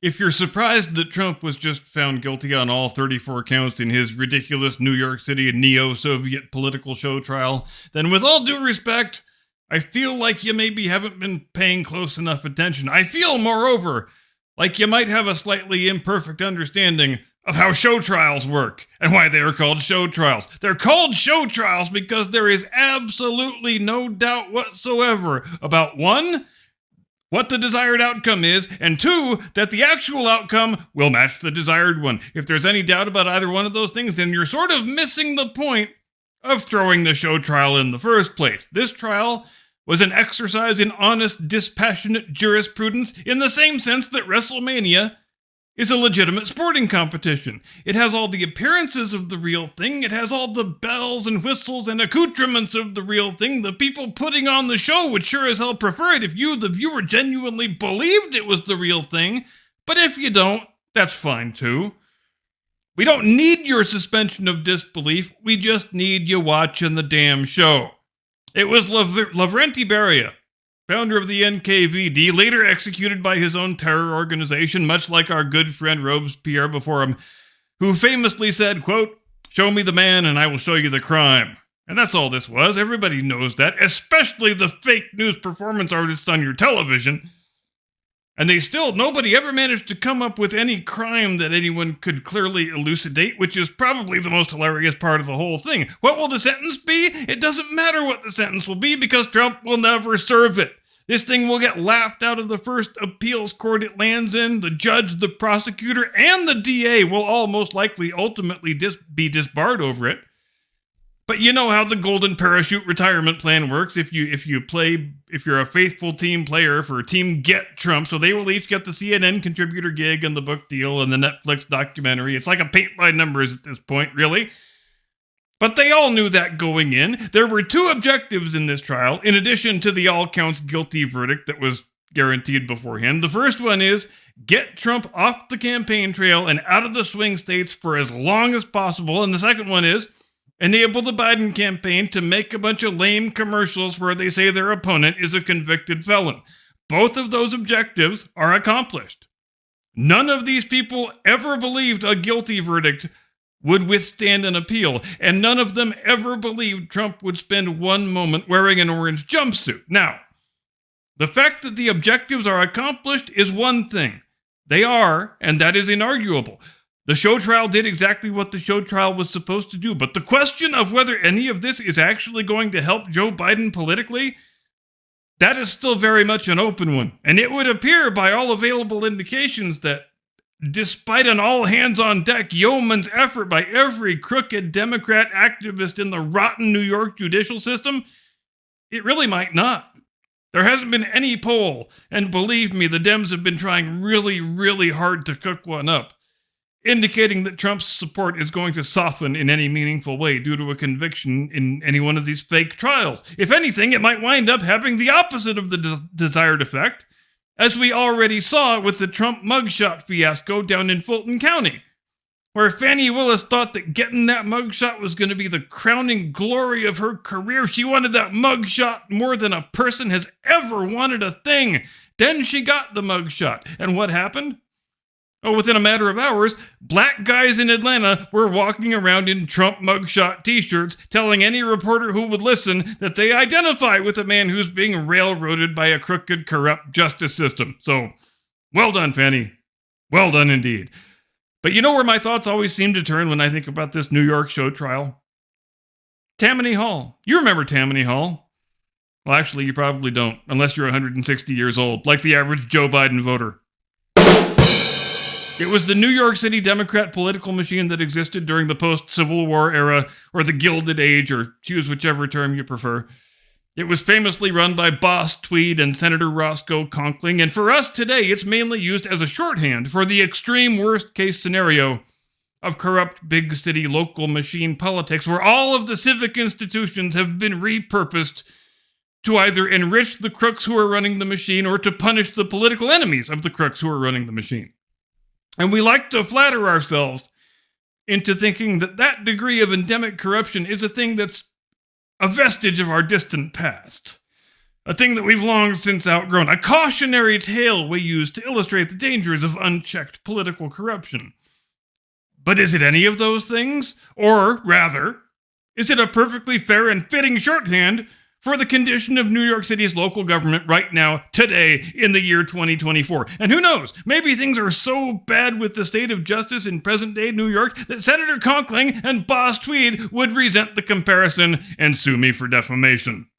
If you're surprised that Trump was just found guilty on all 34 counts in his ridiculous New York City neo-Soviet political show trial, then with all due respect, I feel like you maybe haven't been paying close enough attention. I feel, moreover, like you might have a slightly imperfect understanding of how show trials work and why they are called show trials. They're called show trials because there is absolutely no doubt whatsoever about, one, what the desired outcome is, and two, that the actual outcome will match the desired one. If there's any doubt about either one of those things, then you're sort of missing the point of throwing the show trial in the first place. This trial was an exercise in honest, dispassionate jurisprudence in the same sense that WrestleMania is a legitimate sporting competition. It has all the appearances of the real thing. It has all the bells and whistles and accoutrements of the real thing. The people putting on the show would sure as hell prefer it if you, the viewer, genuinely believed it was the real thing. But if you don't, that's fine too. We don't need your suspension of disbelief. We just need you watching the damn show. It was Lavrenti Beria, founder of the NKVD, later executed by his own terror organization, much like our good friend Robespierre before him, who famously said, quote, "Show me the man and I will show you the crime." And that's all this was. Everybody knows that, especially the fake news performance artists on your television. And nobody ever managed to come up with any crime that anyone could clearly elucidate, which is probably the most hilarious part of the whole thing. What will the sentence be? It doesn't matter what the sentence will be because Trump will never serve it. This thing will get laughed out of the first appeals court it lands in. The judge, the prosecutor, and the DA will all most likely ultimately be disbarred over it. But you know how the golden parachute retirement plan works. If you're a faithful team player for Team Get Trump, so they will each get the CNN contributor gig and the book deal and the Netflix documentary. It's like a paint by numbers at this point, really. But they all knew that going in. There were two objectives in this trial, in addition to the all counts guilty verdict that was guaranteed beforehand. The first one is get Trump off the campaign trail and out of the swing states for as long as possible. And the second one is enable the Biden campaign to make a bunch of lame commercials where they say their opponent is a convicted felon. Both of those objectives are accomplished. None of these people ever believed a guilty verdict would withstand an appeal, and none of them ever believed Trump would spend one moment wearing an orange jumpsuit. Now, the fact that the objectives are accomplished is one thing. They are, and that is inarguable. The show trial did exactly what the show trial was supposed to do, but the question of whether any of this is actually going to help Joe Biden politically, that is still very much an open one. And it would appear by all available indications that despite an all-hands-on-deck yeoman's effort by every crooked Democrat activist in the rotten New York judicial system, it really might not. There hasn't been any poll, and believe me, the Dems have been trying really, really hard to cook one up, indicating that Trump's support is going to soften in any meaningful way due to a conviction in any one of these fake trials. If anything, it might wind up having the opposite of the desired effect, as we already saw with the Trump mugshot fiasco down in Fulton County, where Fani Willis thought that getting that mugshot was going to be the crowning glory of her career. She wanted that mugshot more than a person has ever wanted a thing. Then she got the mugshot. And what happened? Oh, within a matter of hours, black guys in Atlanta were walking around in Trump mugshot t-shirts, telling any reporter who would listen that they identify with a man who's being railroaded by a crooked, corrupt justice system. So, well done, Fanny. Well done indeed. But you know where my thoughts always seem to turn when I think about this New York show trial? Tammany Hall. You remember Tammany Hall? Well, actually, you probably don't, unless you're 160 years old, like the average Joe Biden voter. It was the New York City Democrat political machine that existed during the post-Civil War era, or the Gilded Age, or choose whichever term you prefer. It was famously run by Boss Tweed and Senator Roscoe Conkling, and for us today, it's mainly used as a shorthand for the extreme worst-case scenario of corrupt big city local machine politics, where all of the civic institutions have been repurposed to either enrich the crooks who are running the machine or to punish the political enemies of the crooks who are running the machine. And we like to flatter ourselves into thinking that that degree of endemic corruption is a thing that's a vestige of our distant past. A thing that we've long since outgrown. A cautionary tale we use to illustrate the dangers of unchecked political corruption. But is it any of those things? Or, rather, is it a perfectly fair and fitting shorthand for the condition of New York City's local government right now, today, in the year 2024? And who knows, maybe things are so bad with the state of justice in present-day New York that Senator Conkling and Boss Tweed would resent the comparison and sue me for defamation.